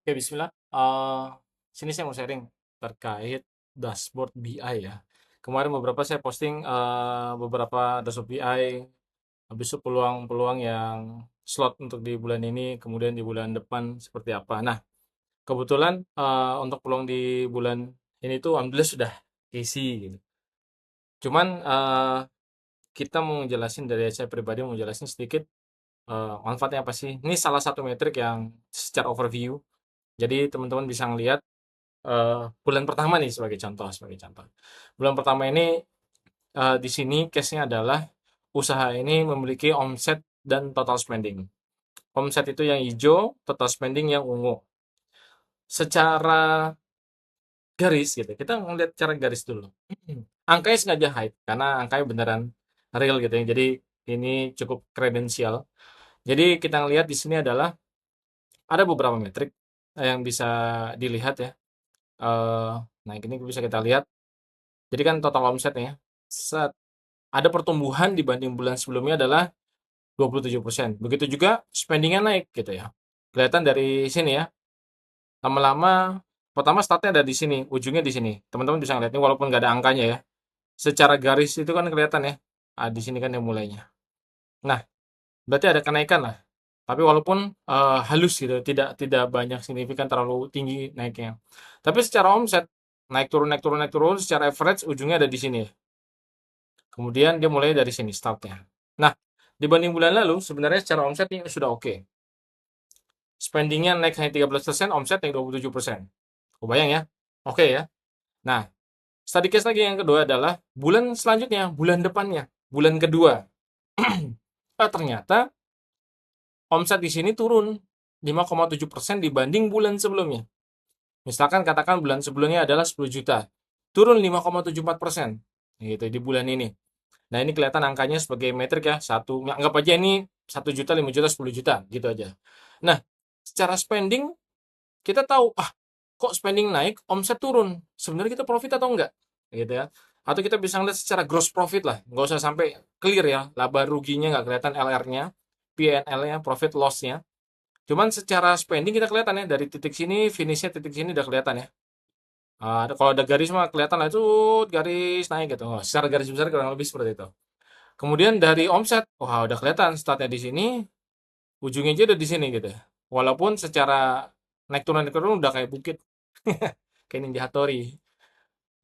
Oke, bismillah. Sini saya mau sharing terkait dashboard BI ya. Kemarin beberapa saya posting beberapa dashboard BI, habis itu peluang-peluang yang slot untuk di bulan ini, kemudian di bulan depan seperti apa. Nah, kebetulan untuk peluang di bulan ini tuh alhamdulillah sudah isi gitu. Cuman kita mau jelasin dari saya pribadi mau jelasin sedikit manfaatnya apa sih. Ini salah satu metrik yang secara overview. Jadi teman-teman bisa ngelihat bulan pertama nih sebagai contoh. Bulan pertama ini di sini case-nya adalah usaha ini memiliki omset dan total spending. Omset itu yang hijau, total spending yang ungu. Secara garis gitu, kita ngelihat cara garis dulu. Angkanya sengaja hide karena angkanya beneran real gitu ya. Jadi ini cukup kredensial. Jadi kita ngelihat di sini adalah ada beberapa metrik yang bisa dilihat ya. Eh, nah, ini bisa kita lihat. Jadi kan total omsetnya set ada pertumbuhan dibanding bulan sebelumnya adalah 27%. Begitu juga spendingnya naik gitu ya. Kelihatan dari sini ya. Lama-lama pertama startnya ada di sini, ujungnya di sini. Teman-teman bisa ngeliat ini walaupun nggak ada angkanya ya. Secara garis itu kan kelihatan ya. Di sini kan yang mulainya. Nah, berarti ada kenaikan lah. Tapi walaupun halus gitu, tidak tidak banyak signifikan terlalu tinggi naiknya. Tapi secara omset naik turun naik turun naik turun secara average ujungnya ada di sini. Kemudian dia mulai dari sini startnya. Nah, dibanding bulan lalu sebenarnya secara omset ini sudah oke. Spendingnya naik hanya 13%, omset naik 27%. Kebayang ya? Oke ya. Nah, study case lagi yang kedua adalah bulan selanjutnya, bulan depannya, bulan kedua. Ternyata omset di sini turun 5,7% dibanding bulan sebelumnya. Misalkan katakan bulan sebelumnya adalah 10 juta, turun 5,74% gitu di bulan ini. Nah, ini kelihatan angkanya sebagai metrik ya, satu, ya, anggap aja ini 1 juta, 5 juta, 10 juta, gitu aja. Nah, secara spending, kita tahu, kok spending naik, omset turun. Sebenarnya kita profit atau enggak? Gitu ya. Atau kita bisa ngeliat secara gross profit lah, nggak usah sampai clear ya, laba ruginya nggak kelihatan, LR-nya, P&L-nya, profit loss-nya. Cuman secara spending kita kelihatan ya, dari titik sini, finish-nya titik sini udah kelihatan ya. Kalau ada garis mah kelihatan lah, itu garis naik gitu. Secara garis besar kurang lebih seperti itu. Kemudian dari omset, wah udah kelihatan startnya di sini, ujungnya aja udah di sini gitu. Walaupun secara naik turun udah kayak bukit, kayak Ninja Hattori,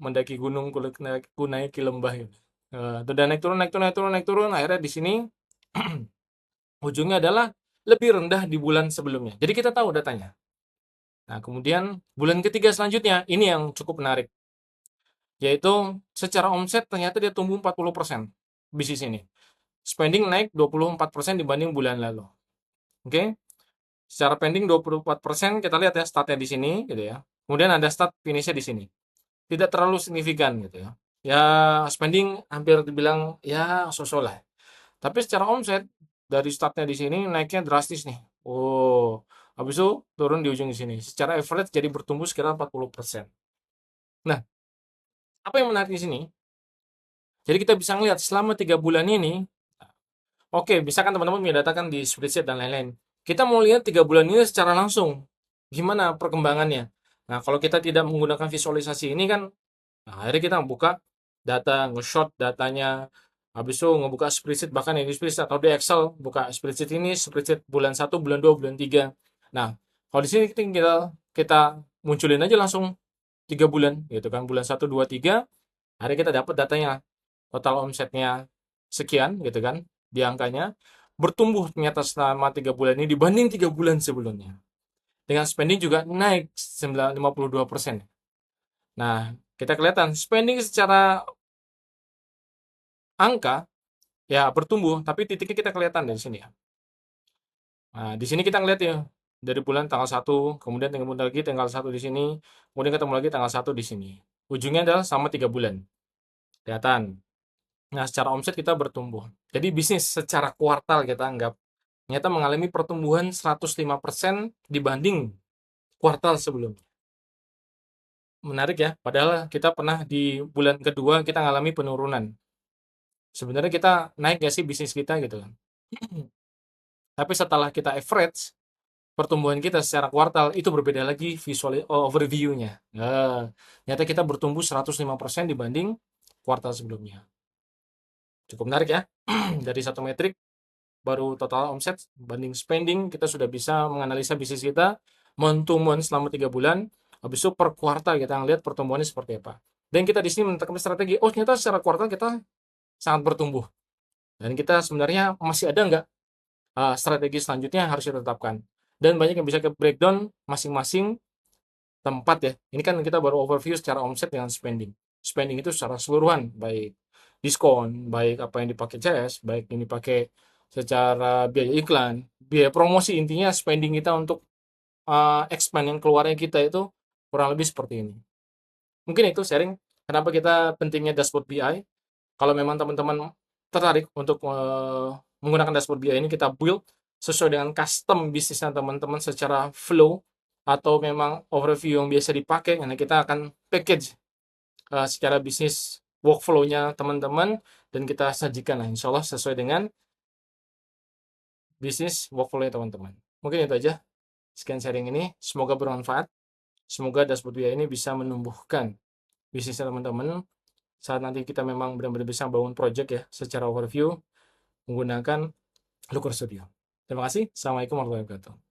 mendaki gunung ku naiki lembah gitu. Udah naik turun naik turun naik turun naik turun, akhirnya di sini ujungnya adalah lebih rendah di bulan sebelumnya. Jadi kita tahu datanya. Nah, kemudian bulan ketiga selanjutnya, ini yang cukup menarik. Yaitu secara omset ternyata dia tumbuh 40% bisnis ini. Spending naik 24% dibanding bulan lalu. Oke. Secara pending 24%, kita lihat ya startnya di sini gitu ya. Kemudian ada start finishnya di sini. Tidak terlalu signifikan gitu ya. Ya spending hampir dibilang ya sosok lah. Tapi secara omset dari startnya di sini naiknya drastis nih. Oh, habis itu turun di ujung di sini. Secara average jadi bertumbuh sekitar 40%. Nah, apa yang menarik di sini? Jadi kita bisa ngelihat selama 3 bulan ini, oke, misalkan teman-teman punya data kan di spreadsheet dan lain-lain. Kita mau lihat 3 bulan ini secara langsung. Gimana perkembangannya? Nah, kalau kita tidak menggunakan visualisasi ini kan, nah, akhirnya kita buka data, nge-shot datanya, habis itu ngebuka spreadsheet, bahkan yang di spreadsheet atau di Excel, buka spreadsheet ini, spreadsheet bulan 1, bulan 2, bulan 3. Nah, kalau di sini kita munculin aja langsung 3 bulan, gitu kan. Bulan 1, 2, 3, akhirnya kita dapat datanya. Total omsetnya sekian, gitu kan, di angkanya. Bertumbuh ternyata selama 3 bulan ini dibanding 3 bulan sebelumnya. Dengan spending juga naik 52%. Nah, kita kelihatan spending secara angka ya bertumbuh, tapi titiknya kita kelihatan dari sini ya. Nah, di sini kita ngeliat ya dari bulan tanggal 1, kemudian ketemu lagi tanggal 1 di sini, kemudian ketemu lagi tanggal 1 di sini. Ujungnya adalah sama 3 bulan. Kelihatan. Nah, secara omset kita bertumbuh. Jadi bisnis secara kuartal kita anggap ternyata mengalami pertumbuhan 105% dibanding kuartal sebelumnya. Menarik ya, padahal kita pernah di bulan kedua kita ngalami penurunan. Sebenarnya kita naik gak sih bisnis kita gitu kan. Tapi setelah kita average, pertumbuhan kita secara kuartal itu berbeda lagi visual overview-nya. Nah, ternyata kita bertumbuh 105% dibanding kuartal sebelumnya. Cukup menarik ya. Dari satu metrik baru total omset banding spending, kita sudah bisa menganalisa bisnis kita month to month selama 3 bulan. Habis itu per kuartal kita ngelihat pertumbuhannya seperti apa. Dan kita di sini menetapkan strategi. Oh, ternyata secara kuartal kita sangat bertumbuh. Dan kita sebenarnya masih ada nggak strategi selanjutnya yang harus kita tetapkan. Dan banyak yang bisa ke breakdown masing-masing tempat ya. Ini kan kita baru overview secara omset dengan spending. Spending itu secara keseluruhan, baik diskon, baik apa yang dipakai CS, baik yang dipakai secara biaya iklan, biaya promosi, intinya spending kita untuk expand yang keluarnya kita itu kurang lebih seperti ini. Mungkin itu sharing kenapa kita pentingnya dashboard BI. Kalau memang teman-teman tertarik untuk menggunakan dashboard BI ini, kita build sesuai dengan custom bisnisnya teman-teman secara flow atau memang overview yang biasa dipakai, karena kita akan package secara bisnis workflow-nya teman-teman dan kita sajikan lah insya Allah sesuai dengan bisnis workflow-nya teman-teman. Mungkin itu aja sekian sharing ini, semoga bermanfaat. Semoga dashboard BI ini bisa menumbuhkan bisnisnya teman-teman saat nanti kita memang benar-benar bisa bangun project ya secara overview menggunakan Looker Studio. Terima kasih. Assalamualaikum warahmatullahi wabarakatuh.